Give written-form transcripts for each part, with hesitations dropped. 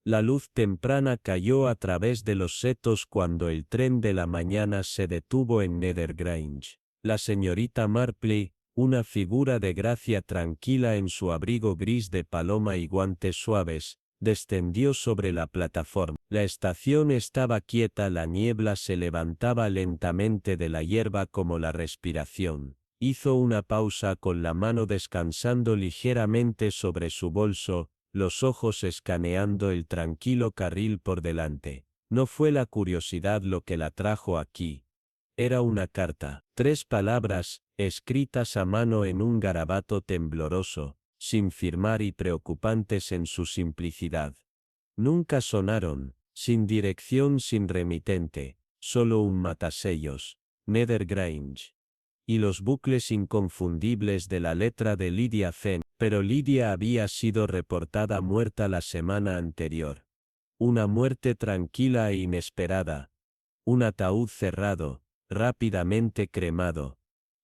La luz temprana cayó a través de los setos cuando el tren de la mañana se detuvo en Nether Grange. La señorita Marpley, una figura de gracia tranquila en su abrigo gris de paloma y guantes suaves, descendió sobre la plataforma. La estación estaba quieta, la niebla se levantaba lentamente de la hierba como la respiración. Hizo una pausa con la mano descansando ligeramente sobre su bolso, los ojos escaneando el tranquilo carril por delante. No fue la curiosidad lo que la trajo aquí. Era una carta, 3 palabras, escritas a mano en un garabato tembloroso, sin firmar y preocupantes en su simplicidad. Nunca sonaron, sin dirección, sin remitente, solo un matasellos, Nether Grange. Y los bucles inconfundibles de la letra de Lydia Fenn, pero Lydia había sido reportada muerta la semana anterior. Una muerte tranquila e inesperada. Un ataúd cerrado, rápidamente cremado.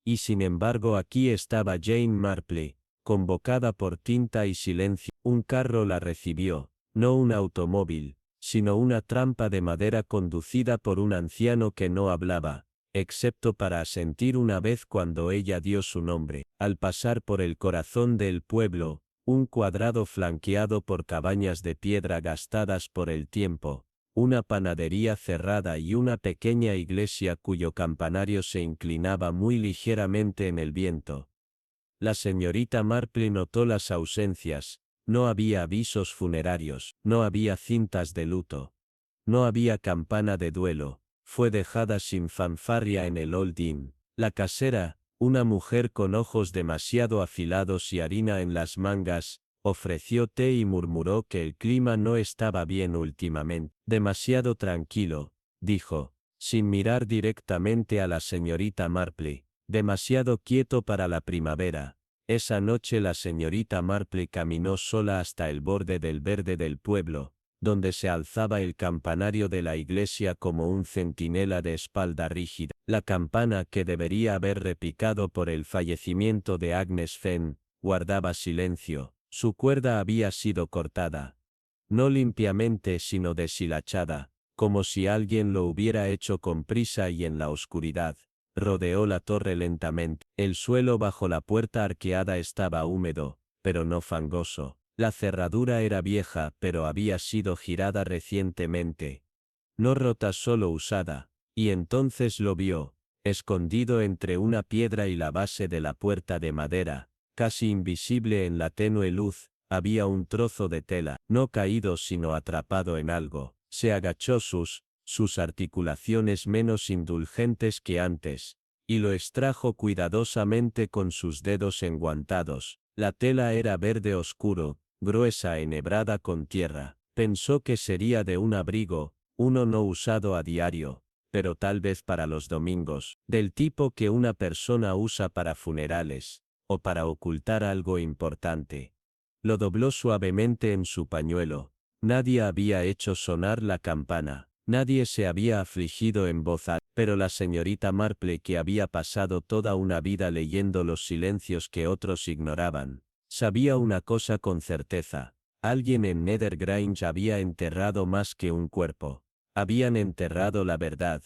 Y sin embargo aquí estaba Jane Marpley, convocada por tinta y silencio. Un carro la recibió, no un automóvil, sino una trampa de madera conducida por un anciano que no hablaba, excepto para asentir una vez cuando ella dio su nombre. Al pasar por el corazón del pueblo, un cuadrado flanqueado por cabañas de piedra gastadas por el tiempo, una panadería cerrada y una pequeña iglesia cuyo campanario se inclinaba muy ligeramente en el viento. La señorita Marpley notó las ausencias. No había avisos funerarios, no había cintas de luto, no había campana de duelo. Fue dejada sin fanfarria en el Old Inn. La casera, una mujer con ojos demasiado afilados y harina en las mangas, ofreció té y murmuró que el clima no estaba bien últimamente. Demasiado tranquilo, dijo, sin mirar directamente a la señorita Marpley. Demasiado quieto para la primavera. Esa noche la señorita Marpley caminó sola hasta el borde del verde del pueblo, donde se alzaba el campanario de la iglesia como un centinela de espalda rígida. La campana, que debería haber repicado por el fallecimiento de Agnes Fenn, guardaba silencio. Su cuerda había sido cortada. No limpiamente sino deshilachada, como si alguien lo hubiera hecho con prisa y en la oscuridad. Rodeó la torre lentamente. El suelo bajo la puerta arqueada estaba húmedo, pero no fangoso. La cerradura era vieja, pero había sido girada recientemente. No rota, solo usada. Y entonces lo vio, escondido entre una piedra y la base de la puerta de madera, casi invisible en la tenue luz, había un trozo de tela, no caído sino atrapado en algo. Se agachó sus articulaciones menos indulgentes que antes, y lo extrajo cuidadosamente con sus dedos enguantados. La tela era verde oscuro, gruesa, enhebrada con tierra. Pensó que sería de un abrigo, uno no usado a diario, pero tal vez para los domingos, del tipo que una persona usa para funerales, o para ocultar algo importante. Lo dobló suavemente en su pañuelo. Nadie había hecho sonar la campana. Nadie se había afligido en voz alta, pero la señorita Marpley, que había pasado toda una vida leyendo los silencios que otros ignoraban, sabía una cosa con certeza. Alguien en Nether Grange había enterrado más que un cuerpo. Habían enterrado la verdad.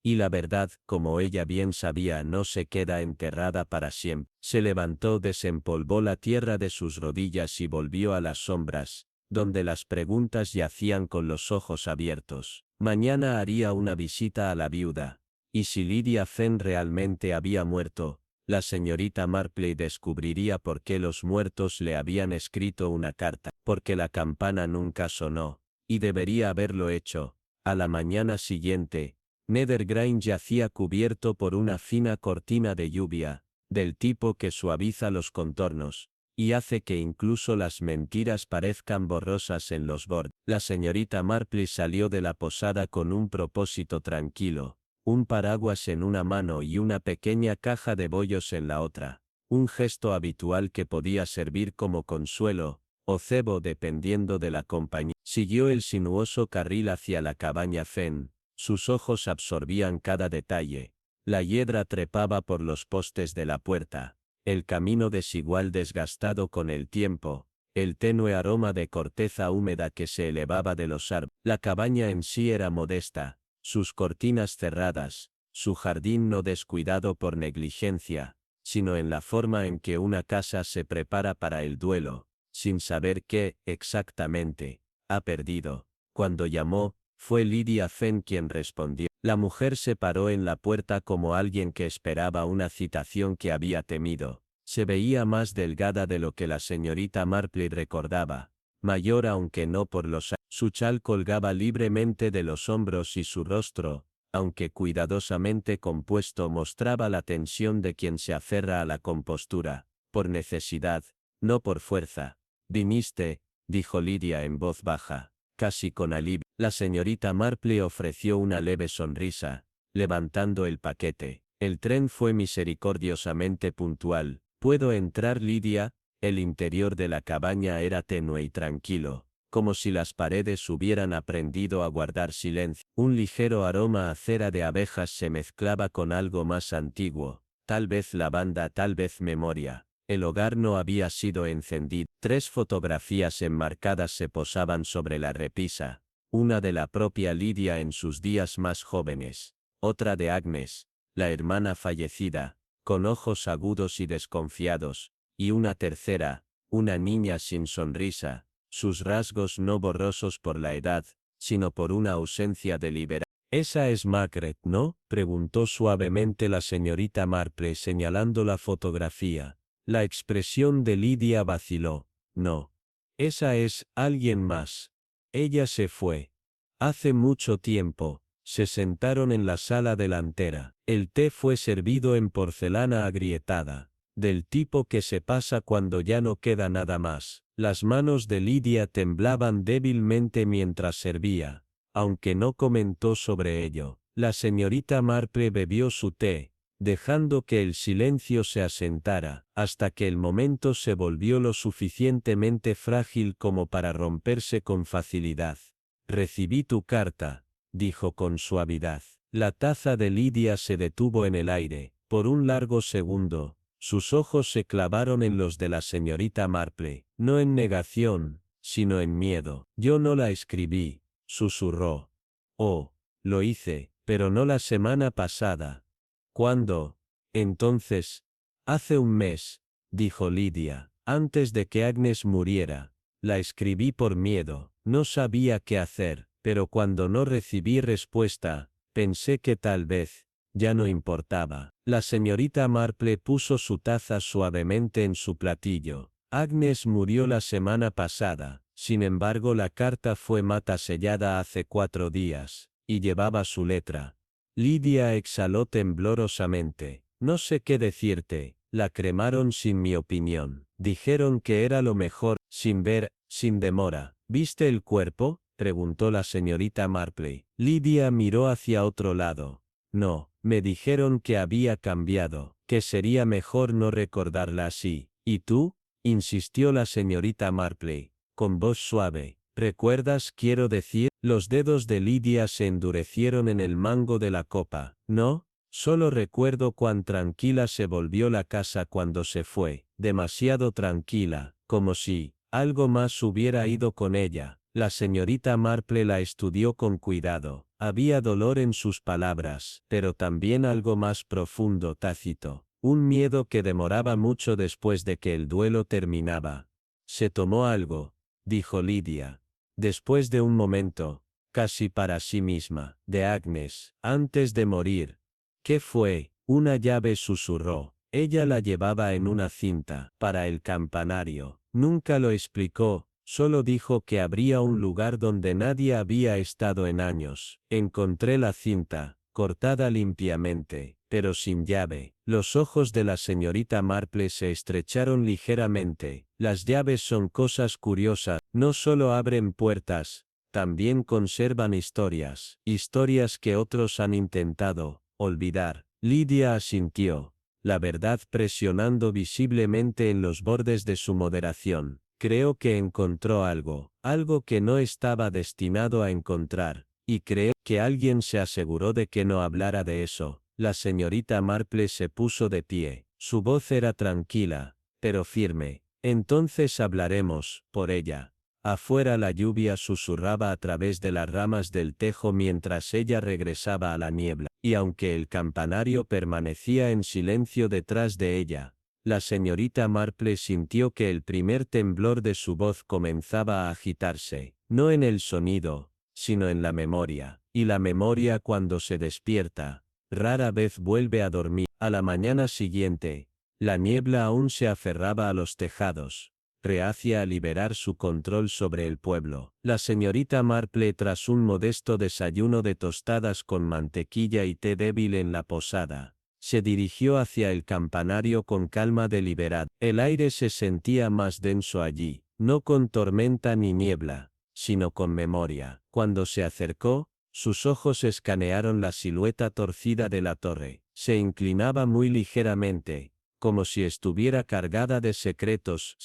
Y la verdad, como ella bien sabía, no se queda enterrada para siempre. Se levantó, desempolvó la tierra de sus rodillas y volvió a las sombras, donde las preguntas yacían con los ojos abiertos. Mañana haría una visita a la viuda. Y si Lydia Fenn realmente había muerto, la señorita Marpley descubriría por qué los muertos le habían escrito una carta, porque la campana nunca sonó, y debería haberlo hecho. A la mañana siguiente, Nether Grange yacía cubierto por una fina cortina de lluvia, del tipo que suaviza los contornos, y hace que incluso las mentiras parezcan borrosas en los bordes. La señorita Marpley salió de la posada con un propósito tranquilo, un paraguas en una mano y una pequeña caja de bollos en la otra, un gesto habitual que podía servir como consuelo, o cebo dependiendo de la compañía. Siguió el sinuoso carril hacia la cabaña Fenn. Sus ojos absorbían cada detalle. La hiedra trepaba por los postes de la puerta. El camino desigual desgastado con el tiempo. el tenue aroma de corteza húmeda que se elevaba de los árboles. La cabaña en sí era modesta, sus cortinas cerradas, su jardín no descuidado por negligencia, sino en la forma en que una casa se prepara para el duelo, sin saber qué, exactamente, ha perdido. Cuando llamó, fue Lydia Fenn quien respondió. La mujer se paró en la puerta como alguien que esperaba una citación que había temido. Se veía más delgada de lo que la señorita Marpley recordaba, mayor aunque no por los años. Su chal colgaba libremente de los hombros y su rostro, aunque cuidadosamente compuesto, mostraba la tensión de quien se aferra a la compostura, por necesidad, no por fuerza. «Viniste», dijo Lydia en voz baja, casi con alivio. La señorita Marpley ofreció una leve sonrisa, levantando el paquete. «El tren fue misericordiosamente puntual. ¿Puedo entrar, Lydia?» El interior de la cabaña era tenue y tranquilo, como si las paredes hubieran aprendido a guardar silencio. Un ligero aroma a cera de abejas se mezclaba con algo más antiguo, tal vez lavanda, tal vez memoria. El hogar no había sido encendido. 3 fotografías enmarcadas se posaban sobre la repisa, una de la propia Lydia en sus días más jóvenes, otra de Agnes, la hermana fallecida, con ojos agudos y desconfiados, y una tercera, una niña sin sonrisa, sus rasgos no borrosos por la edad, sino por una ausencia deliberada. «Esa es Margaret, ¿no?», preguntó suavemente la señorita Marpley señalando la fotografía. La expresión de Lydia vaciló. «No. Esa es alguien más. Ella se fue. Hace mucho tiempo». Se sentaron en la sala delantera. El té fue servido en porcelana agrietada, del tipo que se pasa cuando ya no queda nada más. Las manos de Lydia temblaban débilmente mientras servía, aunque no comentó sobre ello. La señorita Marpley bebió su té, dejando que el silencio se asentara, hasta que el momento se volvió lo suficientemente frágil como para romperse con facilidad. «Recibí tu carta», dijo con suavidad. La taza de Lydia se detuvo en el aire. Por un largo segundo, sus ojos se clavaron en los de la señorita Marpley, no en negación, sino en miedo. «Yo no la escribí», susurró. «Oh, lo hice, pero no la semana pasada». «¿Cuándo?» «Entonces, hace un mes», dijo Lydia, «antes de que Agnes muriera. La escribí por miedo, no sabía qué hacer, pero cuando no recibí respuesta, pensé que tal vez, ya no importaba». La señorita Marpley puso su taza suavemente en su platillo. «Agnes murió la semana pasada, sin embargo la carta fue matasellada hace 4 días, y llevaba su letra». Lydia exhaló temblorosamente. «No sé qué decirte, la cremaron sin mi opinión. Dijeron que era lo mejor, sin ver, sin demora». «¿Viste el cuerpo?», preguntó la señorita Marpley. Lydia miró hacia otro lado. «No, me dijeron que había cambiado, que sería mejor no recordarla así». «¿Y tú?», insistió la señorita Marpley, con voz suave. «¿Recuerdas, quiero decir?» Los dedos de Lydia se endurecieron en el mango de la copa. «No, solo recuerdo cuán tranquila se volvió la casa cuando se fue, demasiado tranquila, como si algo más hubiera ido con ella». La señorita Marpley la estudió con cuidado. Había dolor en sus palabras, pero también algo más profundo, tácito. Un miedo que demoraba mucho después de que el duelo terminaba. «Se tomó algo», dijo Lydia. Después de un momento, casi para sí misma, «de Agnes, antes de morir». «¿Qué fue?». «Una llave», susurró. «Ella la llevaba en una cinta, para el campanario. Nunca lo explicó. Solo dijo que habría un lugar donde nadie había estado en años. Encontré la cinta, cortada limpiamente, pero sin llave». Los ojos de la señorita Marpley se estrecharon ligeramente. «Las llaves son cosas curiosas, no solo abren puertas, también conservan historias. Historias que otros han intentado olvidar». Lydia asintió, la verdad presionando visiblemente en los bordes de su moderación. «Creo que encontró algo, algo que no estaba destinado a encontrar, y creo que alguien se aseguró de que no hablara de eso». La señorita Marpley se puso de pie. Su voz era tranquila, pero firme. Entonces hablaremos, por ella. Afuera la lluvia susurraba a través de las ramas del tejo mientras ella regresaba a la niebla, y aunque el campanario permanecía en silencio detrás de ella, la señorita Marple sintió que el primer temblor de su voz comenzaba a agitarse, no en el sonido, sino en la memoria, y la memoria cuando se despierta, rara vez vuelve a dormir. A la mañana siguiente, la niebla aún se aferraba a los tejados, reacia a liberar su control sobre el pueblo. La señorita Marple, tras un modesto desayuno de tostadas con mantequilla y té débil en la posada, se dirigió hacia el campanario con calma deliberada. El aire se sentía más denso allí, no con tormenta ni niebla, sino con memoria. Cuando se acercó, sus ojos escanearon la silueta torcida de la torre. Se inclinaba muy ligeramente, como si estuviera cargada de secretos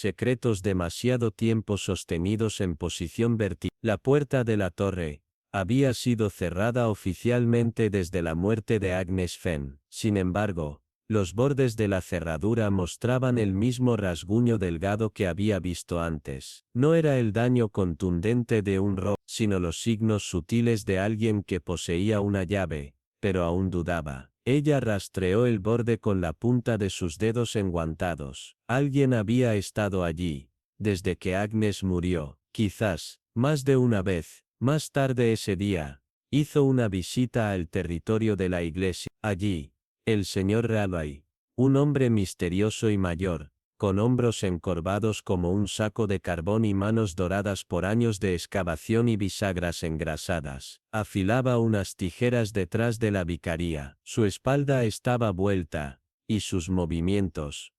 demasiado tiempo sostenidos en posición vertical. La puerta de la torre había sido cerrada oficialmente desde la muerte de Agnes Fenn. Sin embargo, los bordes de la cerradura mostraban el mismo rasguño delgado que había visto antes. No era el daño contundente de un robo, sino los signos sutiles de alguien que poseía una llave, pero aún dudaba. Ella rastreó el borde con la punta de sus dedos enguantados. Alguien había estado allí, desde que Agnes murió, quizás, más de una vez. Más tarde ese día, hizo una visita al territorio de la iglesia. Allí, el señor Raleigh, un hombre misterioso y mayor, con hombros encorvados como un saco de carbón y manos doradas por años de excavación y bisagras engrasadas, afilaba unas tijeras detrás de la vicaría. Su espalda estaba vuelta, y sus movimientos,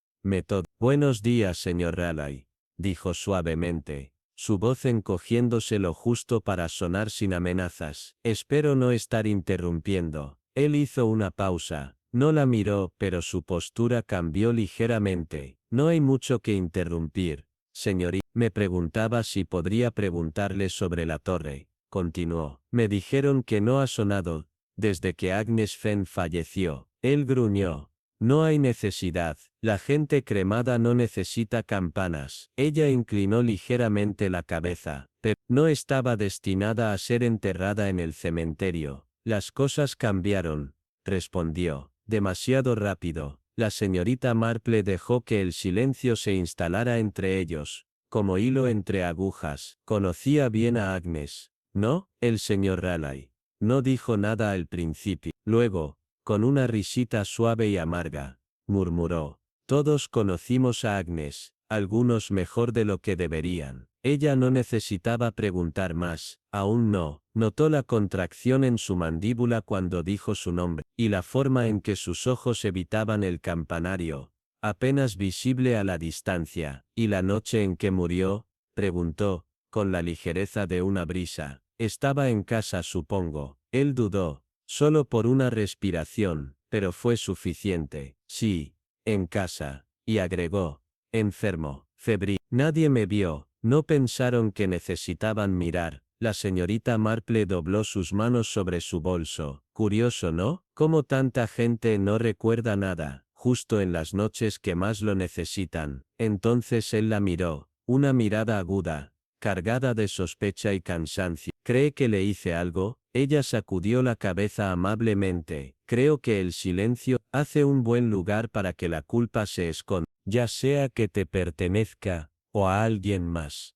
Buenos días, señor Raleigh, dijo suavemente, su voz encogiéndose lo justo para sonar sin amenazas. Espero no estar interrumpiendo. Él hizo una pausa. No la miró, pero su postura cambió ligeramente. No hay mucho que interrumpir, señorita. Me preguntaba si podría preguntarle sobre la torre. Continuó. Me dijeron que no ha sonado, desde que Agnes Fenn falleció. Él gruñó. No hay necesidad, la gente cremada no necesita campanas. Ella inclinó ligeramente la cabeza, pero no estaba destinada a ser enterrada en el cementerio. Las cosas cambiaron, respondió, demasiado rápido. La señorita Marple dejó que el silencio se instalara entre ellos, como hilo entre agujas. Conocía bien a Agnes, ¿no? El señor Raleigh no dijo nada al principio. Luego, con una risita suave y amarga, murmuró. Todos conocimos a Agnes, algunos mejor de lo que deberían. Ella no necesitaba preguntar más, aún no. Notó la contracción en su mandíbula cuando dijo su nombre, y la forma en que sus ojos evitaban el campanario, apenas visible a la distancia. ¿Y la noche en que murió? Preguntó, con la ligereza de una brisa. Estaba en casa, supongo. Él dudó. Solo por una respiración, pero fue suficiente. Sí, en casa, y agregó, enfermo, febril. Nadie me vio, no pensaron que necesitaban mirar. La señorita Marple dobló sus manos sobre su bolso. Curioso, ¿no? Cómo tanta gente no recuerda nada, justo en las noches que más lo necesitan. Entonces él la miró, una mirada aguda, cargada de sospecha y cansancio. ¿Cree que le hice algo? Ella sacudió la cabeza amablemente. Creo que el silencio hace un buen lugar para que la culpa se esconda, ya sea que te pertenezca, o a alguien más.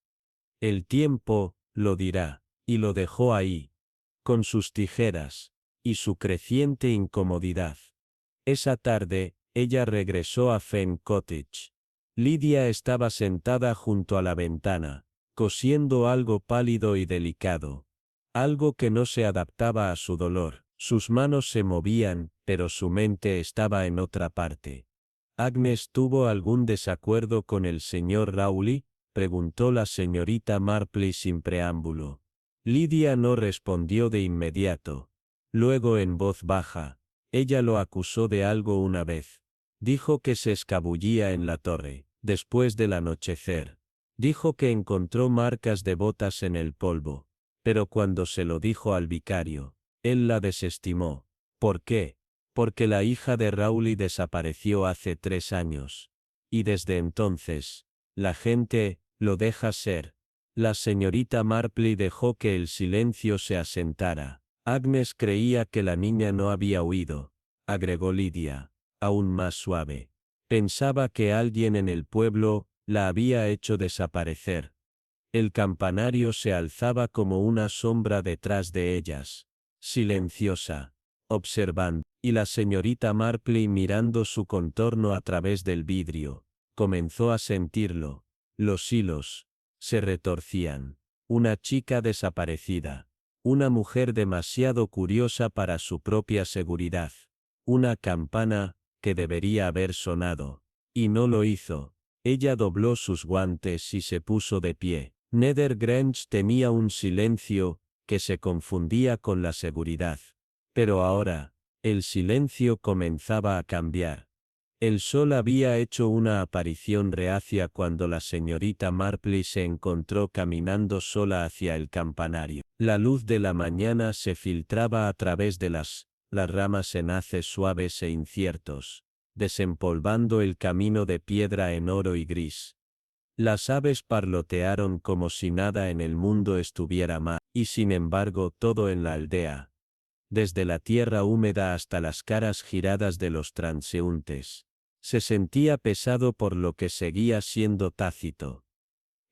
El tiempo lo dirá, y lo dejó ahí, con sus tijeras, y su creciente incomodidad. Esa tarde, ella regresó a Fenn Cottage. Lidia estaba sentada junto a la ventana, cosiendo algo pálido y delicado. Algo que no se adaptaba a su dolor. Sus manos se movían, pero su mente estaba en otra parte. ¿Agnes tuvo algún desacuerdo con el señor Rowley?, preguntó la señorita Marple sin preámbulo. Lidia no respondió de inmediato. Luego, en voz baja, ella lo acusó de algo una vez. Dijo que se escabullía en la torre, después del anochecer. Dijo que encontró marcas de botas en el polvo. Pero cuando se lo dijo al vicario, él la desestimó. ¿Por qué? Porque la hija de Rowley desapareció hace 3 años. Y desde entonces, La gente, lo deja ser. La señorita Marpley dejó que el silencio se asentara. Agnes creía que la niña no había huido, agregó Lidia, aún más suave. Pensaba que alguien en el pueblo la había hecho desaparecer. El campanario se alzaba como una sombra detrás de ellas, silenciosa, observando, y la señorita Marpley mirando su contorno a través del vidrio, comenzó a sentirlo. Los hilos se retorcían. Una chica desaparecida. Una mujer demasiado curiosa para su propia seguridad. Una campana que debería haber sonado. Y no lo hizo. Ella dobló sus guantes y se puso de pie. Nether Grange tenía un silencio que se confundía con la seguridad. Pero ahora, el silencio comenzaba a cambiar. El sol había hecho una aparición reacia cuando la señorita Marpley se encontró caminando sola hacia el campanario. La luz de la mañana se filtraba a través de las ramas en haces suaves e inciertos, desempolvando el camino de piedra en oro y gris. Las aves parlotearon como si nada en el mundo estuviera mal, y sin embargo todo en la aldea, desde la tierra húmeda hasta las caras giradas de los transeúntes, se sentía pesado por lo que seguía siendo tácito.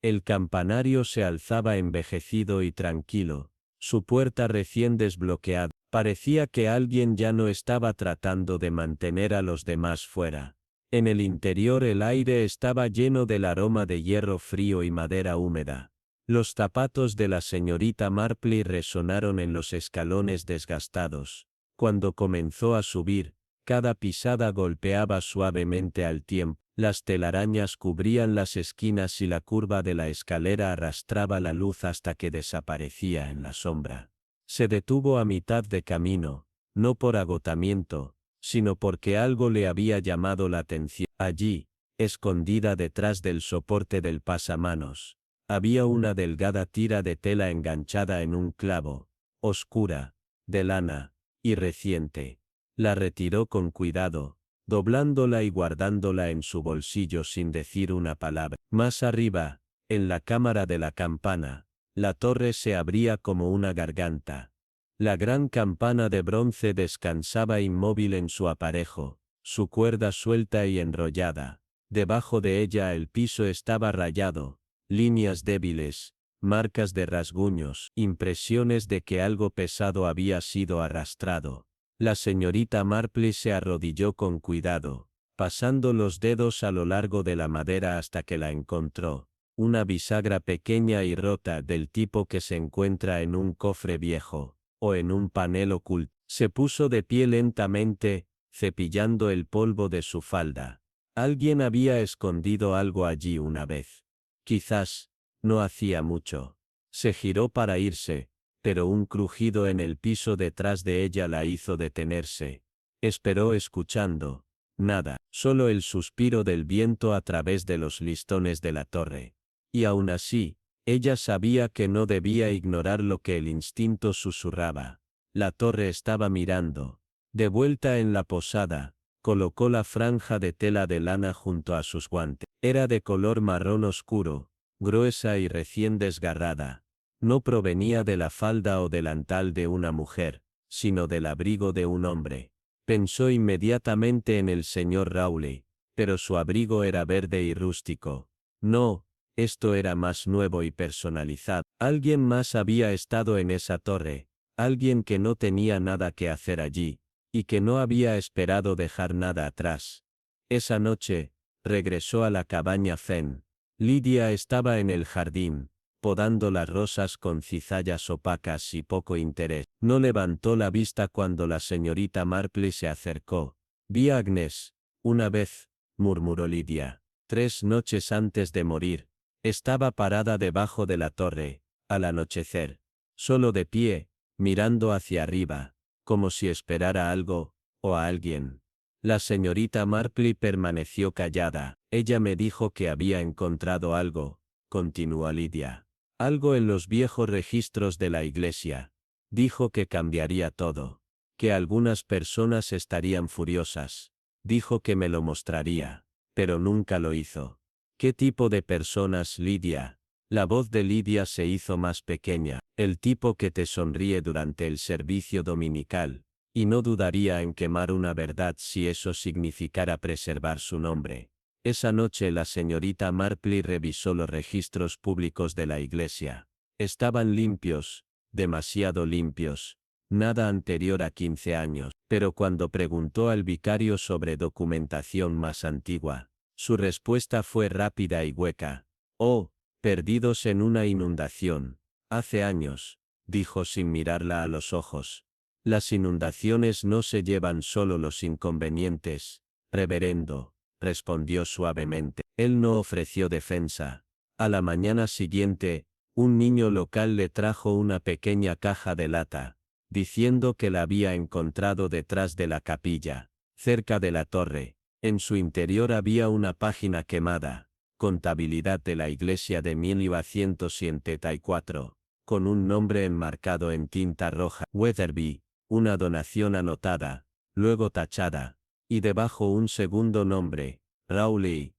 El campanario se alzaba envejecido y tranquilo, su puerta recién desbloqueada. Parecía que alguien ya no estaba tratando de mantener a los demás fuera. En el interior el aire estaba lleno del aroma de hierro frío y madera húmeda. Los zapatos de la señorita Marpley resonaron en los escalones desgastados. Cuando comenzó a subir, cada pisada golpeaba suavemente al tiempo. Las telarañas cubrían las esquinas y la curva de la escalera arrastraba la luz hasta que desaparecía en la sombra. Se detuvo a mitad de camino, no por agotamiento, sino porque algo le había llamado la atención. Allí, escondida detrás del soporte del pasamanos, había una delgada tira de tela enganchada en un clavo, oscura, de lana, y reciente. La retiró con cuidado, doblándola y guardándola en su bolsillo sin decir una palabra. Más arriba, en la cámara de la campana, la torre se abría como una garganta. La gran campana de bronce descansaba inmóvil en su aparejo, su cuerda suelta y enrollada. Debajo de ella el piso estaba rayado, líneas débiles, marcas de rasguños, impresiones de que algo pesado había sido arrastrado. La señorita Marpley se arrodilló con cuidado, pasando los dedos a lo largo de la madera hasta que la encontró. Una bisagra pequeña y rota del tipo que se encuentra en un cofre viejo, o en un panel oculto. Se puso de pie lentamente, cepillando el polvo de su falda. Alguien había escondido algo allí una vez. Quizás, no hacía mucho. Se giró para irse, pero un crujido en el piso detrás de ella la hizo detenerse. Esperó escuchando. Nada, solo el suspiro del viento a través de los listones de la torre. Y aún así, ella sabía que no debía ignorar lo que el instinto susurraba. La torre estaba mirando. De vuelta en la posada, colocó la franja de tela de lana junto a sus guantes. Era de color marrón oscuro, gruesa y recién desgarrada. No provenía de la falda o delantal de una mujer, sino del abrigo de un hombre. Pensó inmediatamente en el señor Rowley, pero su abrigo era verde y rústico. No, esto era más nuevo y personalizado. Alguien más había estado en esa torre, alguien que no tenía nada que hacer allí, y que no había esperado dejar nada atrás. Esa noche, regresó a la cabaña Fen. Lidia estaba en el jardín, podando las rosas con cizallas opacas y poco interés. No levantó la vista cuando la señorita Marpley se acercó. Vi a Agnes, una vez, murmuró Lidia, 3 noches antes de morir. Estaba parada debajo de la torre, al anochecer, solo de pie, mirando hacia arriba, como si esperara algo, o a alguien. La señorita Marpley permaneció callada. Ella me dijo que había encontrado algo, continuó Lidia. Algo en los viejos registros de la iglesia. Dijo que cambiaría todo. Que algunas personas estarían furiosas. Dijo que me lo mostraría. Pero nunca lo hizo. ¿Qué tipo de personas, Lidia? La voz de Lidia se hizo más pequeña. El tipo que te sonríe durante el servicio dominical. Y no dudaría en quemar una verdad si eso significara preservar su nombre. Esa noche la señorita Marpley revisó los registros públicos de la iglesia. Estaban limpios, demasiado limpios. Nada anterior a 15 años. Pero cuando preguntó al vicario sobre documentación más antigua, su respuesta fue rápida y hueca. Oh, perdidos en una inundación. Hace años, dijo sin mirarla a los ojos. Las inundaciones no se llevan solo los inconvenientes, reverendo, respondió suavemente. Él no ofreció defensa. A la mañana siguiente, un niño local le trajo una pequeña caja de lata, diciendo que la había encontrado detrás de la capilla, cerca de la torre. En su interior había una página quemada, Contabilidad de la Iglesia de 1974, con un nombre enmarcado en tinta roja, Weatherby, una donación anotada, luego tachada, y debajo un segundo nombre, Rowley,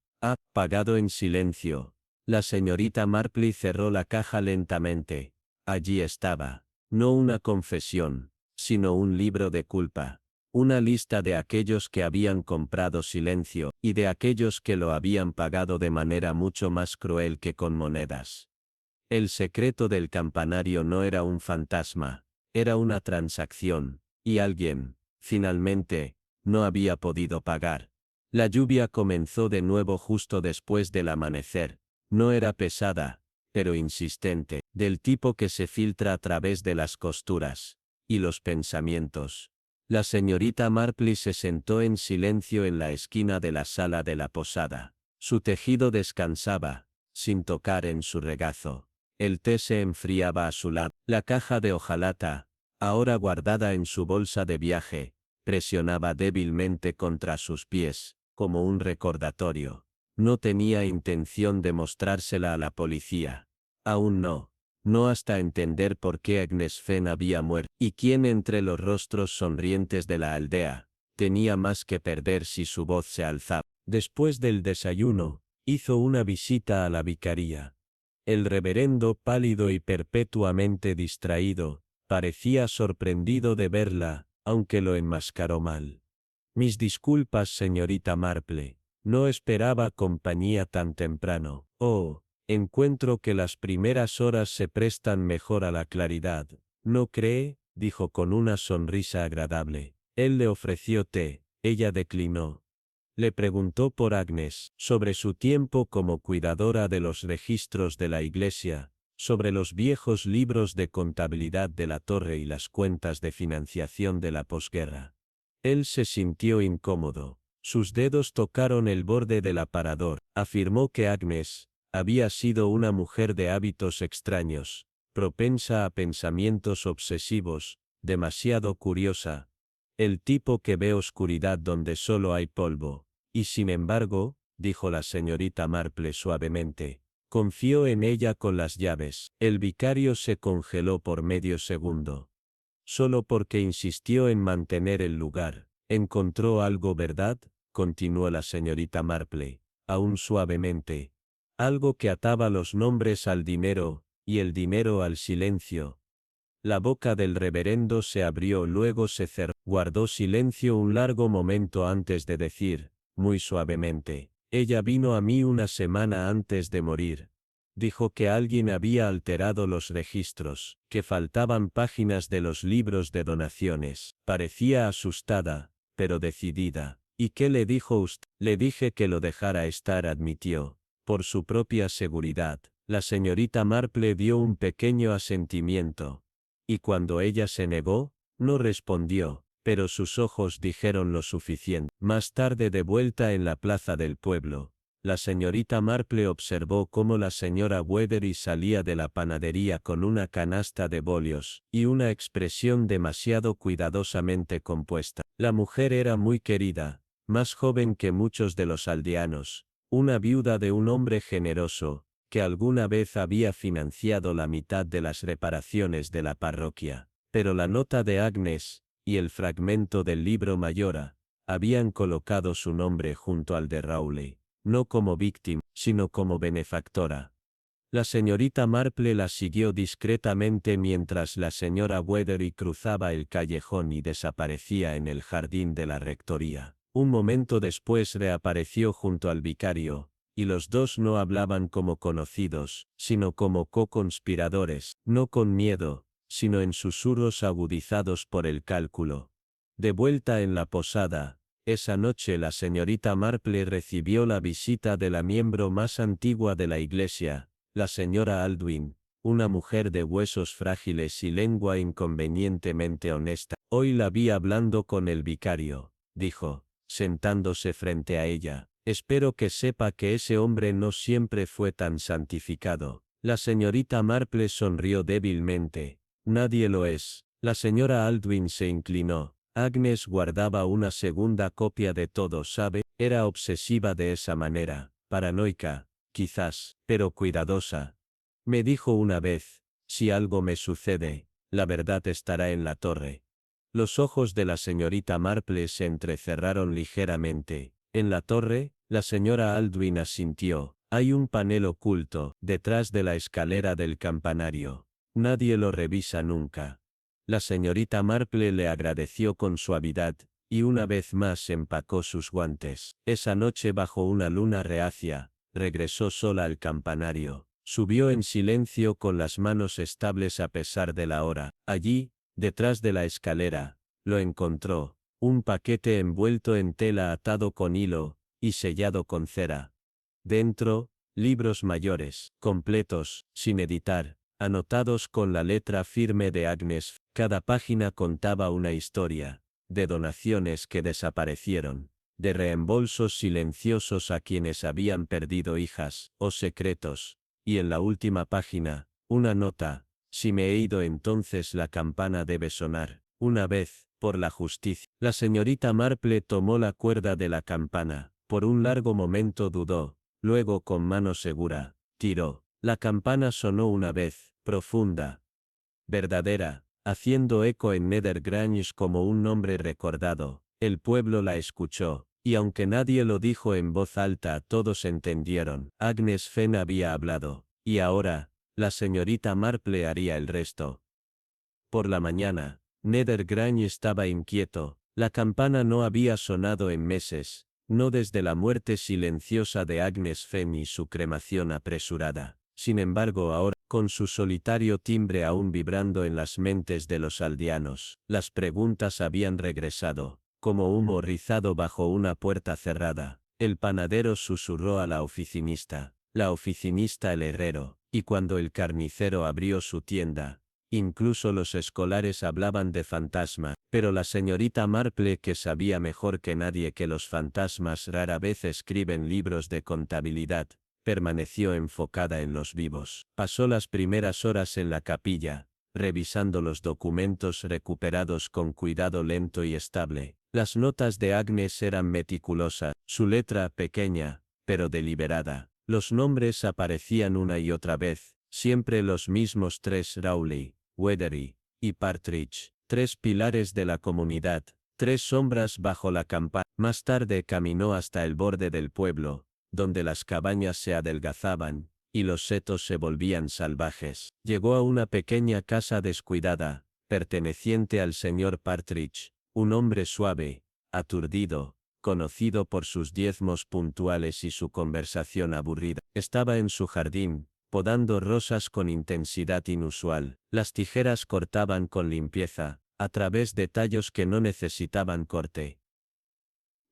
pagado en silencio. La señorita Marpley cerró la caja lentamente. Allí estaba, no una confesión, sino un libro de culpa. Una lista de aquellos que habían comprado silencio, y de aquellos que lo habían pagado de manera mucho más cruel que con monedas. El secreto del campanario no era un fantasma, era una transacción, y alguien, finalmente, no había podido pagar. La lluvia comenzó de nuevo justo después del amanecer. No era pesada, pero insistente, del tipo que se filtra a través de las costuras y los pensamientos. La señorita Marpley se sentó en silencio en la esquina de la sala de la posada. Su tejido descansaba, sin tocar en su regazo. El té se enfriaba a su lado. La caja de hojalata, ahora guardada en su bolsa de viaje, presionaba débilmente contra sus pies, como un recordatorio. No tenía intención de mostrársela a la policía. Aún no. No hasta entender por qué Agnes Fenn había muerto, y quién entre los rostros sonrientes de la aldea tenía más que perder si su voz se alzaba. Después del desayuno, hizo una visita a la vicaría. El reverendo, pálido y perpetuamente distraído, parecía sorprendido de verla, aunque lo enmascaró mal. Mis disculpas, señorita Marple. No esperaba compañía tan temprano. Oh, encuentro que las primeras horas se prestan mejor a la claridad. ¿No cree?, dijo con una sonrisa agradable. Él le ofreció té, ella declinó. Le preguntó por Agnes, sobre su tiempo como cuidadora de los registros de la iglesia, sobre los viejos libros de contabilidad de la torre y las cuentas de financiación de la posguerra. Él se sintió incómodo. Sus dedos tocaron el borde del aparador. Afirmó que Agnes había sido una mujer de hábitos extraños, propensa a pensamientos obsesivos, demasiado curiosa. El tipo que ve oscuridad donde solo hay polvo. Y sin embargo, dijo la señorita Marple suavemente, confió en ella con las llaves. El vicario se congeló por medio segundo. Solo porque insistió en mantener el lugar. ¿Encontró algo, verdad?, continuó la señorita Marple, aún suavemente. Algo que ataba los nombres al dinero, y el dinero al silencio. La boca del reverendo se abrió, luego se cerró. Guardó silencio un largo momento antes de decir, muy suavemente, ella vino a mí una semana antes de morir. Dijo que alguien había alterado los registros, que faltaban páginas de los libros de donaciones. Parecía asustada, pero decidida. ¿Y qué le dijo usted? Le dije que lo dejara estar, admitió. Por su propia seguridad. La señorita Marple dio un pequeño asentimiento. Y cuando ella se negó, no respondió, pero sus ojos dijeron lo suficiente. Más tarde, de vuelta en la plaza del pueblo, la señorita Marple observó cómo la señora Weatherby salía de la panadería con una canasta de bollos y una expresión demasiado cuidadosamente compuesta. La mujer era muy querida, más joven que muchos de los aldeanos, una viuda de un hombre generoso, que alguna vez había financiado la mitad de las reparaciones de la parroquia. Pero la nota de Agnes, y el fragmento del libro Mayora, habían colocado su nombre junto al de Rowley. no como víctima, sino como benefactora. La señorita Marple la siguió discretamente mientras la señora Weathery cruzaba el callejón y desaparecía en el jardín de la rectoría. Un momento después reapareció junto al vicario, y los dos no hablaban como conocidos, sino como co-conspiradores, no con miedo, sino en susurros agudizados por el cálculo. De vuelta en la posada, esa noche la señorita Marple recibió la visita de la miembro más antigua de la iglesia, la señora Aldwin, una mujer de huesos frágiles y lengua inconvenientemente honesta. Hoy la vi hablando con el vicario, dijo, sentándose frente a ella. Espero que sepa que ese hombre no siempre fue tan santificado. La señorita Marple sonrió débilmente. Nadie lo es. La señora Aldwin se inclinó. Agnes guardaba una segunda copia de todo, ¿sabe? Era obsesiva de esa manera, paranoica, quizás, pero cuidadosa. Me dijo una vez, si algo me sucede, la verdad estará en la torre. Los ojos de la señorita Marple se entrecerraron ligeramente. En la torre, la señora Aldwin asintió. Hay un panel oculto, detrás de la escalera del campanario. Nadie lo revisa nunca. La señorita Marple le agradeció con suavidad, y una vez más empacó sus guantes. Esa noche bajo una luna reacia, regresó sola al campanario. Subió en silencio con las manos estables a pesar de la hora. Allí, detrás de la escalera, lo encontró, un paquete envuelto en tela atado con hilo, y sellado con cera. Dentro, libros mayores, completos, sin editar, anotados con la letra firme de Agnes. Cada página contaba una historia, de donaciones que desaparecieron, de reembolsos silenciosos a quienes habían perdido hijas, o secretos, y en la última página, una nota: si me he ido entonces la campana debe sonar, una vez, por la justicia. La señorita Marple tomó la cuerda de la campana, por un largo momento dudó, luego con mano segura, tiró. La campana sonó una vez, profunda, verdadera, haciendo eco en Nether Grange como un nombre recordado. El pueblo la escuchó, y aunque nadie lo dijo en voz alta, todos entendieron. Agnes Fenn había hablado, y ahora, la señorita Marple haría el resto. Por la mañana, Nether Grange estaba inquieto. La campana no había sonado en meses, no desde la muerte silenciosa de Agnes Fenn y su cremación apresurada. Sin embargo, ahora, con su solitario timbre aún vibrando en las mentes de los aldeanos, las preguntas habían regresado, como humo rizado bajo una puerta cerrada. El panadero susurró a la oficinista, la oficinista el herrero, y cuando el carnicero abrió su tienda, incluso los escolares hablaban de fantasma, pero la señorita Marple, que sabía mejor que nadie que los fantasmas rara vez escriben libros de contabilidad, permaneció enfocada en los vivos. Pasó las primeras horas en la capilla, revisando los documentos recuperados con cuidado lento y estable. Las notas de Agnes eran meticulosas, su letra pequeña, pero deliberada. Los nombres aparecían una y otra vez, siempre los mismos tres: Rowley, Weathery y Partridge, tres pilares de la comunidad, tres sombras bajo la campana. Más tarde caminó hasta el borde del pueblo, donde las cabañas se adelgazaban, y los setos se volvían salvajes. Llegó a una pequeña casa descuidada, perteneciente al señor Partridge, un hombre suave, aturdido, conocido por sus diezmos puntuales y su conversación aburrida. Estaba en su jardín, podando rosas con intensidad inusual. Las tijeras cortaban con limpieza, a través de tallos que no necesitaban corte.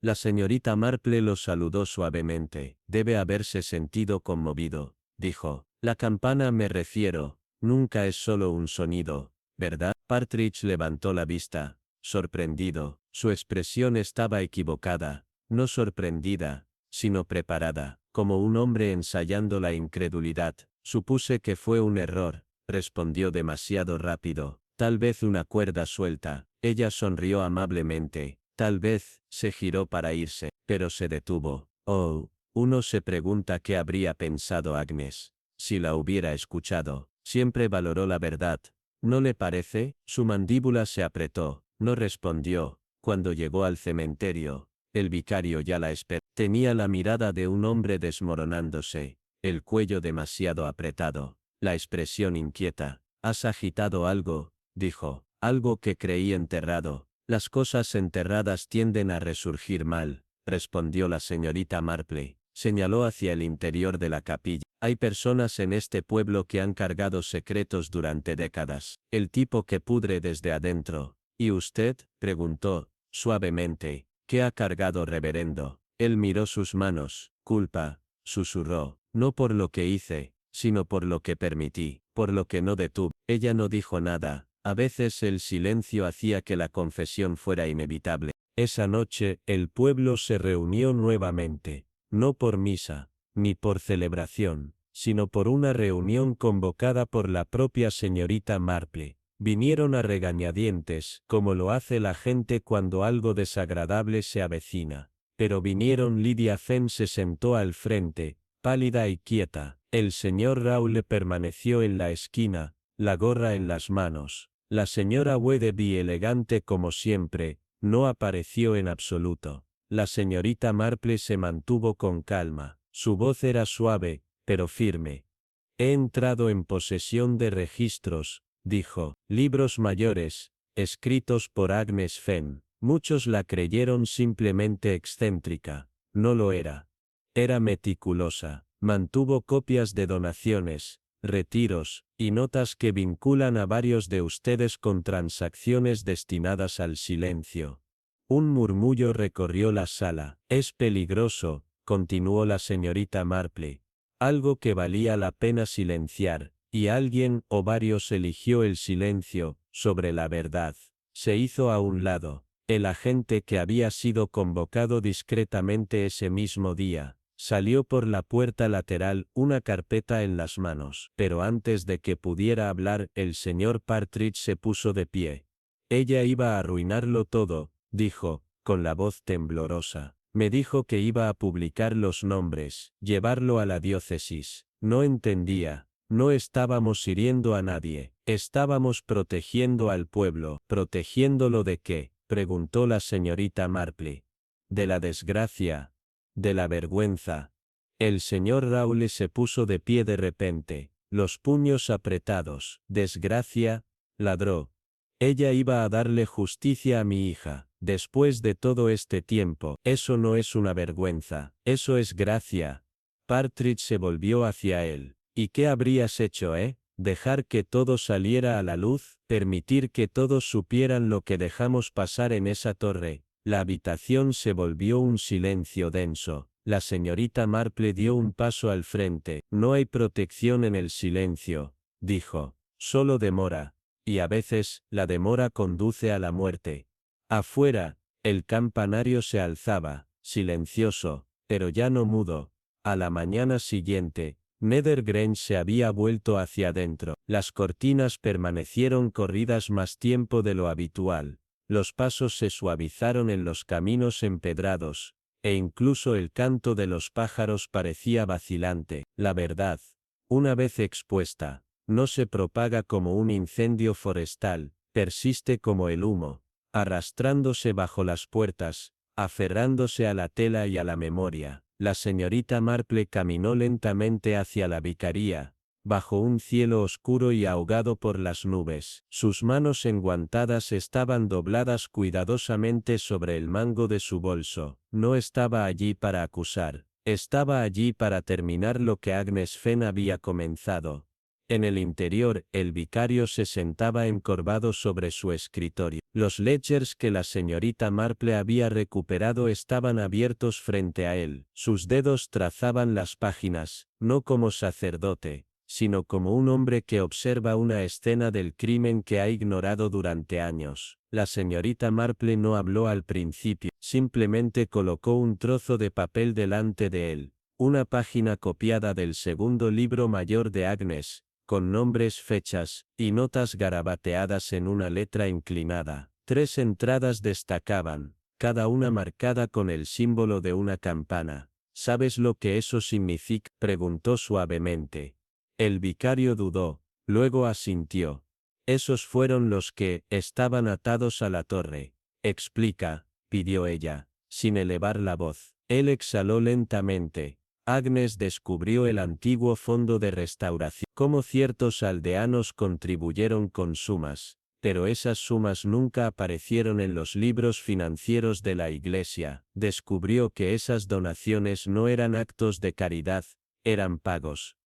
La señorita Marple lo saludó suavemente. Debe haberse sentido conmovido, dijo. La campana me refiero, nunca es solo un sonido, ¿verdad? Partridge levantó la vista, sorprendido. Su expresión estaba equivocada, no sorprendida, sino preparada, como un hombre ensayando la incredulidad. Supuse que fue un error, respondió demasiado rápido. Tal vez una cuerda suelta. Ella sonrió amablemente. Tal vez. Se giró para irse, pero se detuvo. Oh, uno se pregunta qué habría pensado Agnes, si la hubiera escuchado. Siempre valoró la verdad, ¿no le parece? Su mandíbula se apretó, no respondió. Cuando llegó al cementerio, El vicario ya la esperaba. Tenía la mirada de un hombre desmoronándose, el cuello demasiado apretado, la expresión inquieta. «¿Has agitado algo?», dijo. «Algo que creí enterrado». «Las cosas enterradas tienden a resurgir mal», respondió la señorita Marple. Señaló hacia el interior de la capilla. «Hay personas en este pueblo que han cargado secretos durante décadas. El tipo que pudre desde adentro». «¿Y usted?», preguntó, suavemente. «¿Qué ha cargado, reverendo?». Él miró sus manos. «Culpa», susurró. «No por lo que hice, sino por lo que permití, por lo que no detuve». Ella no dijo nada. A veces el silencio hacía que la confesión fuera inevitable. Esa noche, el pueblo se reunió nuevamente, no por misa, ni por celebración, sino por una reunión convocada por la propia señorita Marple. Vinieron a regañadientes, como lo hace la gente cuando algo desagradable se avecina. Pero vinieron. Lydia Fenn se sentó al frente, pálida y quieta. El señor Raoul permaneció en la esquina, la gorra en las manos. La señora Weatherby, elegante como siempre, no apareció en absoluto. La señorita Marple se mantuvo con calma. Su voz era suave, pero firme. «He entrado en posesión de registros», dijo, «libros mayores, escritos por Agnes Fenn. Muchos la creyeron simplemente excéntrica. No lo era. Era meticulosa. Mantuvo copias de donaciones, retiros, y notas que vinculan a varios de ustedes con transacciones destinadas al silencio». Un murmullo recorrió la sala. «Es peligroso», continuó la señorita Marple. «Algo que valía la pena silenciar, y alguien o varios eligió el silencio, sobre la verdad». Se hizo a un lado. El agente que había sido convocado discretamente ese mismo día, salió por la puerta lateral, una carpeta en las manos. Pero antes de que pudiera hablar, el señor Partridge se puso de pie. «Ella iba a arruinarlo todo», dijo, con la voz temblorosa. «Me dijo que iba a publicar los nombres, llevarlo a la diócesis. No entendía. No estábamos hiriendo a nadie, estábamos protegiendo al pueblo». «¿Protegiéndolo de qué?», preguntó la señorita Marple. «De la desgracia. De la vergüenza». El señor Raoul se puso de pie de repente, los puños apretados. «Desgracia», ladró. «Ella iba a darle justicia a mi hija. Después de todo este tiempo, eso no es una vergüenza, eso es gracia». Partridge se volvió hacia él. «¿Y qué habrías hecho, ¿Dejar que todo saliera a la luz? ¿Permitir que todos supieran lo que dejamos pasar en esa torre?». La habitación se volvió un silencio denso. La señorita Marple dio un paso al frente. «No hay protección en el silencio», dijo. «Solo demora. Y a veces, la demora conduce a la muerte». Afuera, el campanario se alzaba, silencioso, pero ya no mudo. A la mañana siguiente, Nether Grange se había vuelto hacia adentro. Las cortinas permanecieron corridas más tiempo de lo habitual. Los pasos se suavizaron en los caminos empedrados, e incluso el canto de los pájaros parecía vacilante. La verdad, una vez expuesta, no se propaga como un incendio forestal, persiste como el humo, arrastrándose bajo las puertas, aferrándose a la tela y a la memoria. La señorita Marple caminó lentamente hacia la vicaría, bajo un cielo oscuro y ahogado por las nubes. Sus manos enguantadas estaban dobladas cuidadosamente sobre el mango de su bolso. No estaba allí para acusar, estaba allí para terminar lo que Agnes Fenn había comenzado. En el interior, el vicario se sentaba encorvado sobre su escritorio. Los ledgers que la señorita Marple había recuperado estaban abiertos frente a él. Sus dedos trazaban las páginas, no como sacerdote, sino como un hombre que observa una escena del crimen que ha ignorado durante años. La señorita Marple no habló al principio, simplemente colocó un trozo de papel delante de él, una página copiada del segundo libro mayor de Agnes, con nombres, fechas, y notas garabateadas en una letra inclinada. 3 entradas destacaban, cada una marcada con el símbolo de una campana. «¿Sabes lo que eso significa?», preguntó suavemente. El vicario dudó, luego asintió. «Esos fueron los que estaban atados a la torre». «Explica», pidió ella. sin elevar la voz. Él exhaló lentamente. Agnes descubrió el antiguo fondo de restauración. Cómo ciertos aldeanos contribuyeron con sumas, pero esas sumas nunca aparecieron en los libros financieros de la iglesia. Descubrió que esas donaciones no eran actos de caridad, eran pagos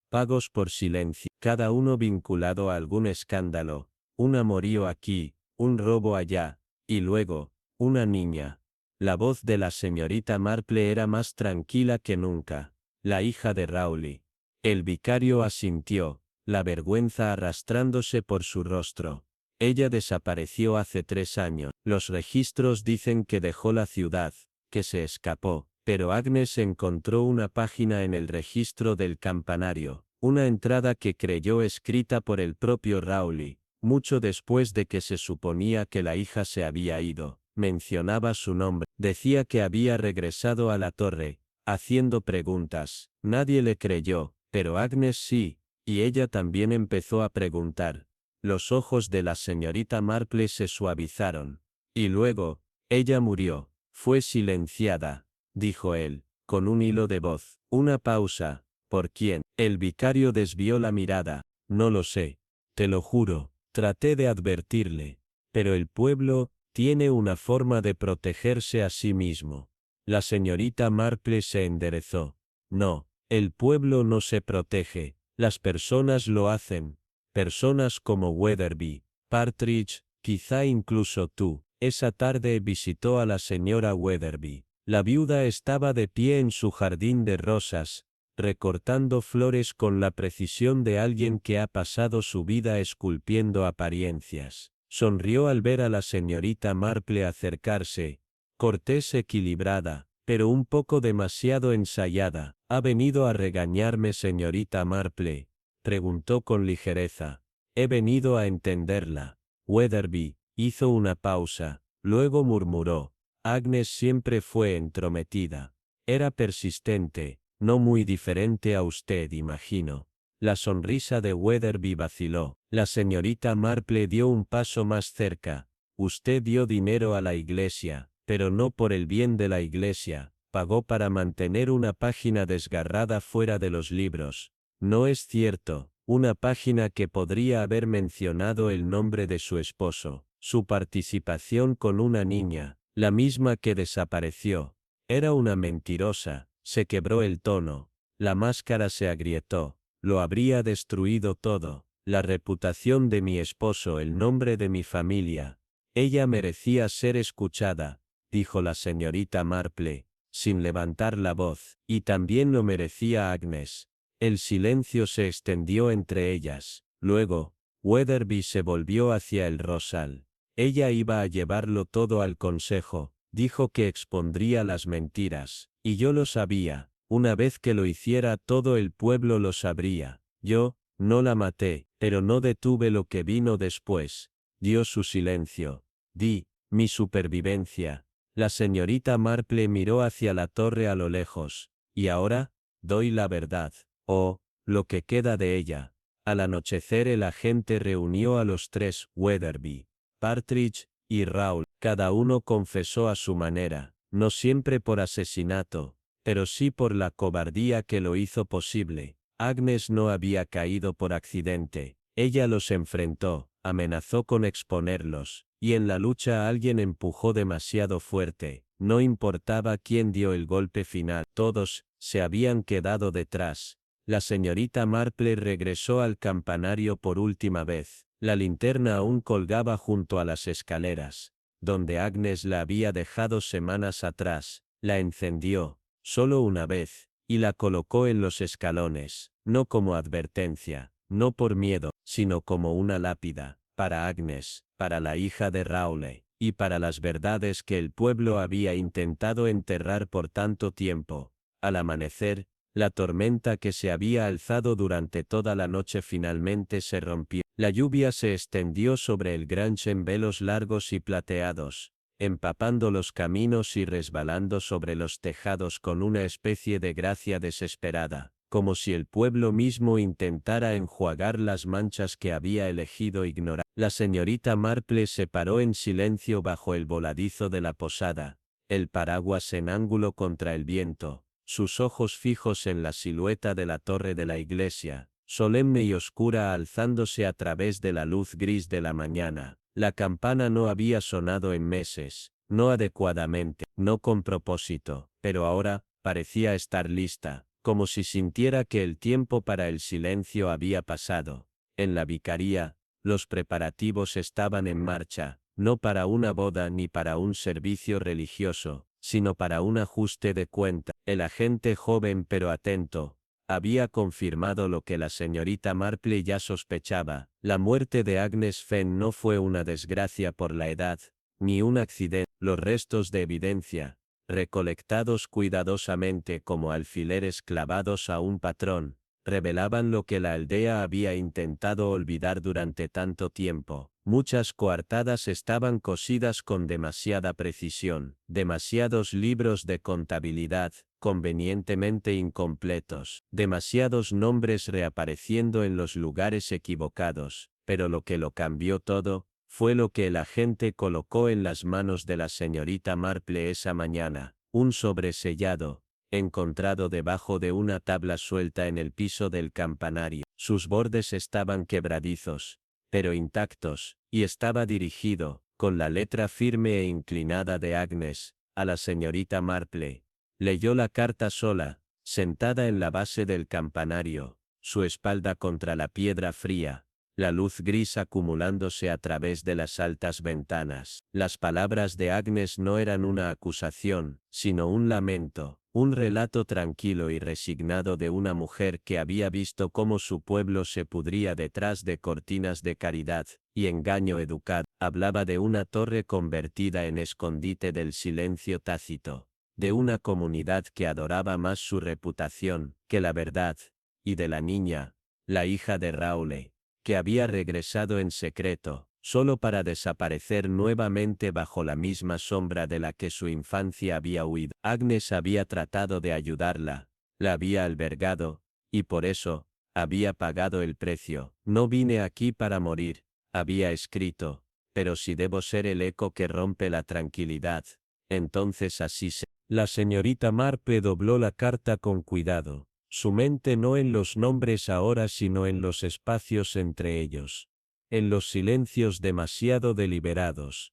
por silencio, cada uno vinculado a algún escándalo, un amorío aquí, un robo allá, y luego, una niña. La voz de la señorita Marple era más tranquila que nunca. La hija de Rowley. El vicario asintió, la vergüenza arrastrándose por su rostro. Ella desapareció hace 3 años. Los registros dicen que dejó la ciudad, que se escapó, pero Agnes encontró una página en el registro del campanario, una entrada que creyó escrita por el propio Rowley, mucho después de que se suponía que la hija se había ido. Mencionaba su nombre, decía que había regresado a la torre, haciendo preguntas. Nadie le creyó, pero Agnes sí, y ella también empezó a preguntar. Los ojos de la señorita Marple se suavizaron. Y luego, ella murió. Fue silenciada, dijo él, con un hilo de voz. Una pausa. ¿Por quién? El vicario desvió la mirada. No lo sé. Te lo juro. Traté de advertirle. Pero el pueblo tiene una forma de protegerse a sí mismo. La señorita Marple se enderezó. No, el pueblo no se protege, las personas lo hacen. Personas como Weatherby, Partridge, quizá incluso tú. Esa tarde visitó a la señora Weatherby. La viuda estaba de pie en su jardín de rosas, recortando flores con la precisión de alguien que ha pasado su vida esculpiendo apariencias. Sonrió al ver a la señorita Marple acercarse, cortés, equilibrada, pero un poco demasiado ensayada. ¿Ha venido a regañarme, señorita Marple?, preguntó con ligereza. He venido a entenderla. Weatherby hizo una pausa, luego murmuró. Agnes siempre fue entrometida. Era persistente, no muy diferente a usted, imagino. La sonrisa de Weatherby vaciló. La señorita Marple dio un paso más cerca. Usted dio dinero a la iglesia, pero no por el bien de la iglesia. Pagó para mantener una página desgarrada fuera de los libros. No es cierto, una página que podría haber mencionado el nombre de su esposo, su participación con una niña, la misma que desapareció. Era una mentirosa. Se quebró el tono. La máscara se agrietó. Lo habría destruido todo. La reputación de mi esposo, el nombre de mi familia. Ella merecía ser escuchada, dijo la señorita Marple, sin levantar la voz, y también lo merecía Agnes. El silencio se extendió entre ellas. Luego, Weatherby se volvió hacia el rosal. Ella iba a llevarlo todo al consejo. Dijo que expondría las mentiras, y yo lo sabía. Una vez que lo hiciera, todo el pueblo lo sabría. Yo, no la maté, pero no detuve lo que vino después. Dio su silencio. Di, mi supervivencia. La señorita Marple miró hacia la torre a lo lejos. Y ahora, doy la verdad. O, lo que queda de ella. Al anochecer el agente reunió a los 3, Weatherby, Partridge y Raoul. Cada uno confesó a su manera, no siempre por asesinato, pero sí por la cobardía que lo hizo posible. Agnes no había caído por accidente. Ella los enfrentó, amenazó con exponerlos, y en la lucha alguien empujó demasiado fuerte. No importaba quién dio el golpe final, todos se habían quedado detrás. La señorita Marple regresó al campanario por última vez. La linterna aún colgaba junto a las escaleras, donde Agnes la había dejado semanas atrás. La encendió, solo una vez, y la colocó en los escalones, no como advertencia, no por miedo, sino como una lápida, para Agnes, para la hija de Rowley, y para las verdades que el pueblo había intentado enterrar por tanto tiempo. Al amanecer, la tormenta que se había alzado durante toda la noche finalmente se rompió. La lluvia se extendió sobre el Grange en velos largos y plateados, empapando los caminos y resbalando sobre los tejados con una especie de gracia desesperada, como si el pueblo mismo intentara enjuagar las manchas que había elegido ignorar. La señorita Marple se paró en silencio bajo el voladizo de la posada. el paraguas en ángulo contra el viento, sus ojos fijos en la silueta de la torre de la iglesia, solemne y oscura alzándose a través de la luz gris de la mañana. La campana no había sonado en meses, no adecuadamente, no con propósito, pero ahora, parecía estar lista, como si sintiera que el tiempo para el silencio había pasado. En la vicaría, los preparativos estaban en marcha, no para una boda ni para un servicio religioso, sino para un ajuste de cuenta. El agente joven pero atento, había confirmado lo que la señorita Marple ya sospechaba. La muerte de Agnes Fenn no fue una desgracia por la edad, ni un accidente. Los restos de evidencia, recolectados cuidadosamente como alfileres clavados a un patrón, revelaban lo que la aldea había intentado olvidar durante tanto tiempo. Muchas coartadas estaban cosidas con demasiada precisión, demasiados libros de contabilidad, convenientemente incompletos, demasiados nombres reapareciendo en los lugares equivocados, pero lo que lo cambió todo, fue lo que el agente colocó en las manos de la señorita Marple esa mañana, un sobresellado, encontrado debajo de una tabla suelta en el piso del campanario. Sus bordes estaban quebradizos, pero intactos, y estaba dirigido, con la letra firme e inclinada de Agnes, a la señorita Marple. Leyó la carta sola, sentada en la base del campanario, su espalda contra la piedra fría, la luz gris acumulándose a través de las altas ventanas. Las palabras de Agnes no eran una acusación, sino un lamento, un relato tranquilo y resignado de una mujer que había visto cómo su pueblo se pudría detrás de cortinas de caridad y engaño educado. Hablaba de una torre convertida en escondite del silencio tácito, de una comunidad que adoraba más su reputación que la verdad, y de la niña, la hija de Rowley, que había regresado en secreto, solo para desaparecer nuevamente bajo la misma sombra de la que su infancia había huido. Agnes había tratado de ayudarla, la había albergado, y por eso, había pagado el precio. No vine aquí para morir, había escrito, pero si debo ser el eco que rompe la tranquilidad, entonces así se... La señorita Marple dobló la carta con cuidado, su mente no en los nombres ahora sino en los espacios entre ellos, en los silencios demasiado deliberados,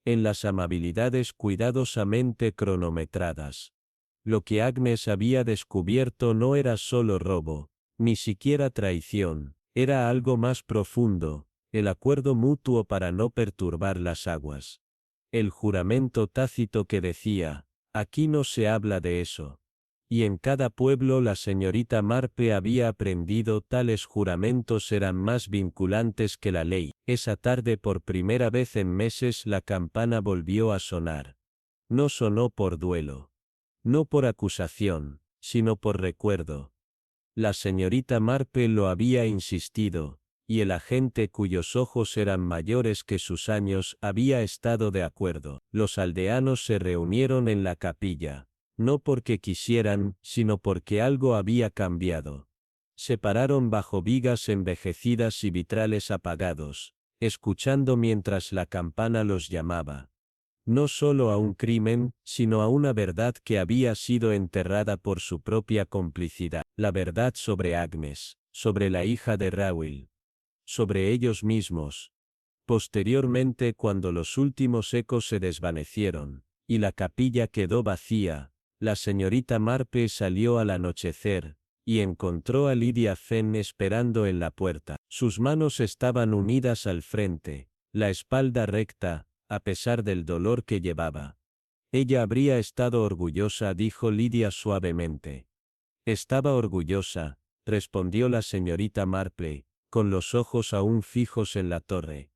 en las amabilidades cuidadosamente cronometradas. Lo que Agnes había descubierto no era solo robo, ni siquiera traición, era algo más profundo, el acuerdo mutuo para no perturbar las aguas. El juramento tácito que decía, aquí no se habla de eso. Y en cada pueblo la señorita Marple había aprendido tales juramentos eran más vinculantes que la ley. Esa tarde por primera vez en meses la campana volvió a sonar. No sonó por duelo. No por acusación, sino por recuerdo. La señorita Marple lo había insistido, y el agente cuyos ojos eran mayores que sus años había estado de acuerdo. Los aldeanos se reunieron en la capilla, no porque quisieran, sino porque algo había cambiado. Se pararon bajo vigas envejecidas y vitrales apagados, escuchando mientras la campana los llamaba. No solo a un crimen, sino a una verdad que había sido enterrada por su propia complicidad. La verdad sobre Agnes, sobre la hija de Rowley, sobre ellos mismos. Posteriormente, cuando los últimos ecos se desvanecieron, y la capilla quedó vacía, la señorita Marple salió al anochecer, y encontró a Lydia Fenn esperando en la puerta. Sus manos estaban unidas al frente, la espalda recta, a pesar del dolor que llevaba. Ella habría estado orgullosa, dijo Lydia suavemente. Estaba orgullosa, respondió la señorita Marple, con los ojos aún fijos en la torre.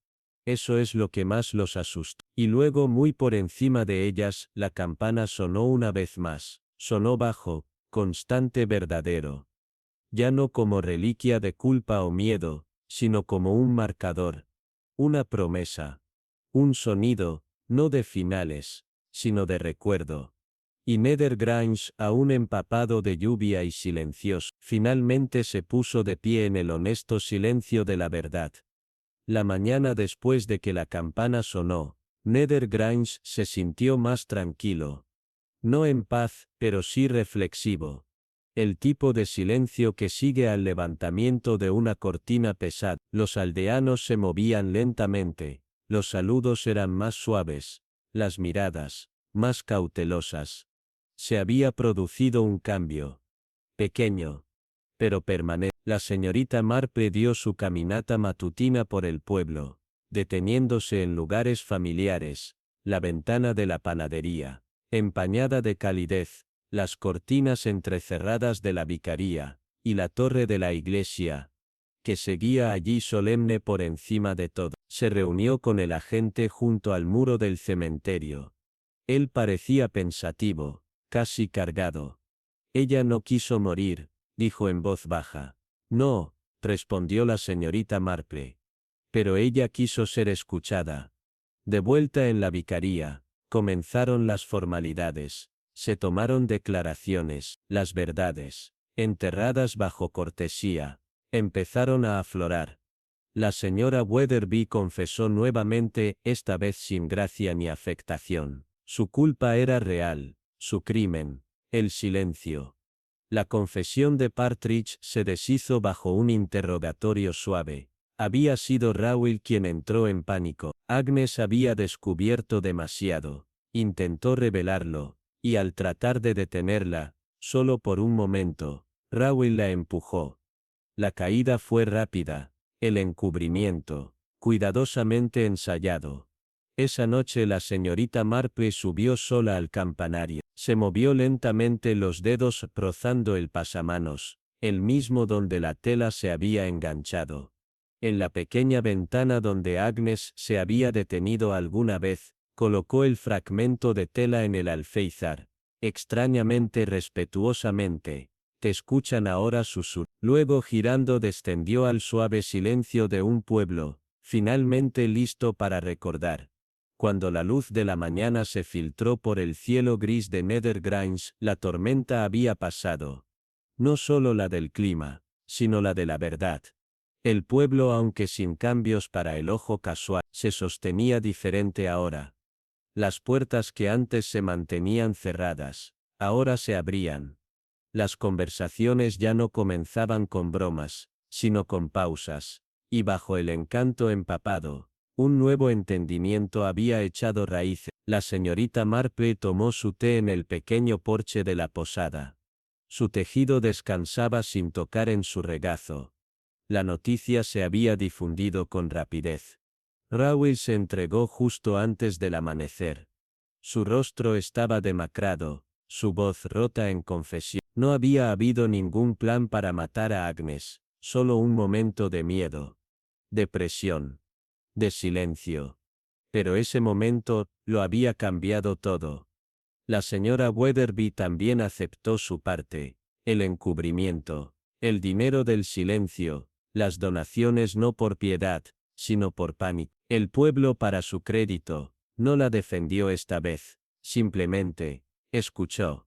Eso es lo que más los asustó. Y luego muy por encima de ellas, la campana sonó una vez más. Sonó bajo, constante, verdadero. Ya no como reliquia de culpa o miedo, sino como un marcador. Una promesa. Un sonido, no de finales, sino de recuerdo. Y Nethergrange, aún empapado de lluvia y silencioso, finalmente se puso de pie en el honesto silencio de la verdad. La mañana después de que la campana sonó, Nethergrange se sintió más tranquilo, No en paz, pero sí reflexivo. El tipo de silencio que sigue al levantamiento de una cortina pesada. Los aldeanos se movían lentamente, los saludos eran más suaves, las miradas, más cautelosas. Se había producido un cambio. Pequeño, pero permanente. La señorita Marple dio su caminata matutina por el pueblo, deteniéndose en lugares familiares, la ventana de la panadería, empañada de calidez, las cortinas entrecerradas de la vicaría, y la torre de la iglesia, que seguía allí solemne por encima de todo. Se reunió con el agente junto al muro del cementerio. Él parecía pensativo, casi cargado. Ella no quiso morir, dijo en voz baja. No, respondió la señorita Marple. Pero ella quiso ser escuchada. De vuelta en la vicaría, comenzaron las formalidades, se tomaron declaraciones, las verdades, enterradas bajo cortesía, empezaron a aflorar. La señora Weatherby confesó nuevamente, esta vez sin gracia ni afectación. Su culpa era real, su crimen, el silencio. La confesión de Partridge se deshizo bajo un interrogatorio suave. Había sido Raoul quien entró en pánico. Agnes había descubierto demasiado. Intentó revelarlo, y al tratar de detenerla, solo por un momento, Raoul la empujó. La caída fue rápida. El encubrimiento, cuidadosamente ensayado. Esa noche la señorita Marple subió sola al campanario. Se movió lentamente los dedos rozando el pasamanos, el mismo donde la tela se había enganchado. En la pequeña ventana donde Agnes se había detenido alguna vez, colocó el fragmento de tela en el alféizar, extrañamente respetuosamente. Te escuchan ahora, susurró. Luego girando descendió al suave silencio de un pueblo, finalmente listo para recordar. Cuando la luz de la mañana se filtró por el cielo gris de Nether Grange, la tormenta había pasado. No solo la del clima, sino la de la verdad. El pueblo, aunque sin cambios para el ojo casual, se sostenía diferente ahora. Las puertas que antes se mantenían cerradas, ahora se abrían. Las conversaciones ya no comenzaban con bromas, sino con pausas, y bajo el encanto empapado, un nuevo entendimiento había echado raíces. La señorita Marple tomó su té en el pequeño porche de la posada. Su tejido descansaba sin tocar en su regazo. La noticia se había difundido con rapidez. Raoul se entregó justo antes del amanecer. Su rostro estaba demacrado, su voz rota en confesión. No había habido ningún plan para matar a Agnes, solo un momento de miedo, de presión, de silencio. Pero ese momento, lo había cambiado todo. La señora Weatherby también aceptó su parte, el encubrimiento, el dinero del silencio, las donaciones no por piedad, sino por pánico. El pueblo para su crédito, no la defendió esta vez, simplemente, escuchó.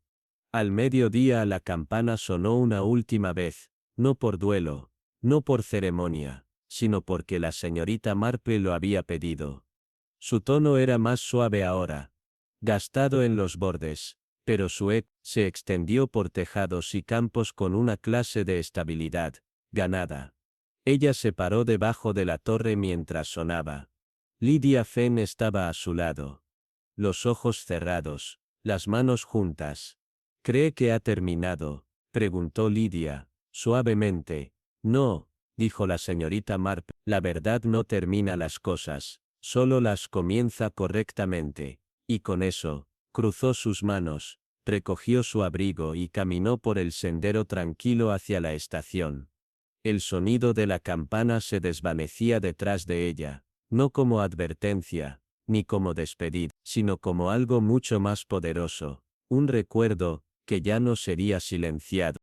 Al mediodía la campana sonó una última vez, no por duelo, no por ceremonia, sino porque la señorita Marple lo había pedido. Su tono era más suave ahora, gastado en los bordes, pero su eco se extendió por tejados y campos con una clase de estabilidad, ganada. Ella se paró debajo de la torre mientras sonaba. Lydia Fenn estaba a su lado. Los ojos cerrados, las manos juntas. ¿Cree que ha terminado?, preguntó Lydia, suavemente. No, dijo la señorita Marple, la verdad no termina las cosas, solo las comienza correctamente. Y con eso, cruzó sus manos, recogió su abrigo y caminó por el sendero tranquilo hacia la estación. El sonido de la campana se desvanecía detrás de ella, no como advertencia, ni como despedida, sino como algo mucho más poderoso, un recuerdo, que ya no sería silenciado.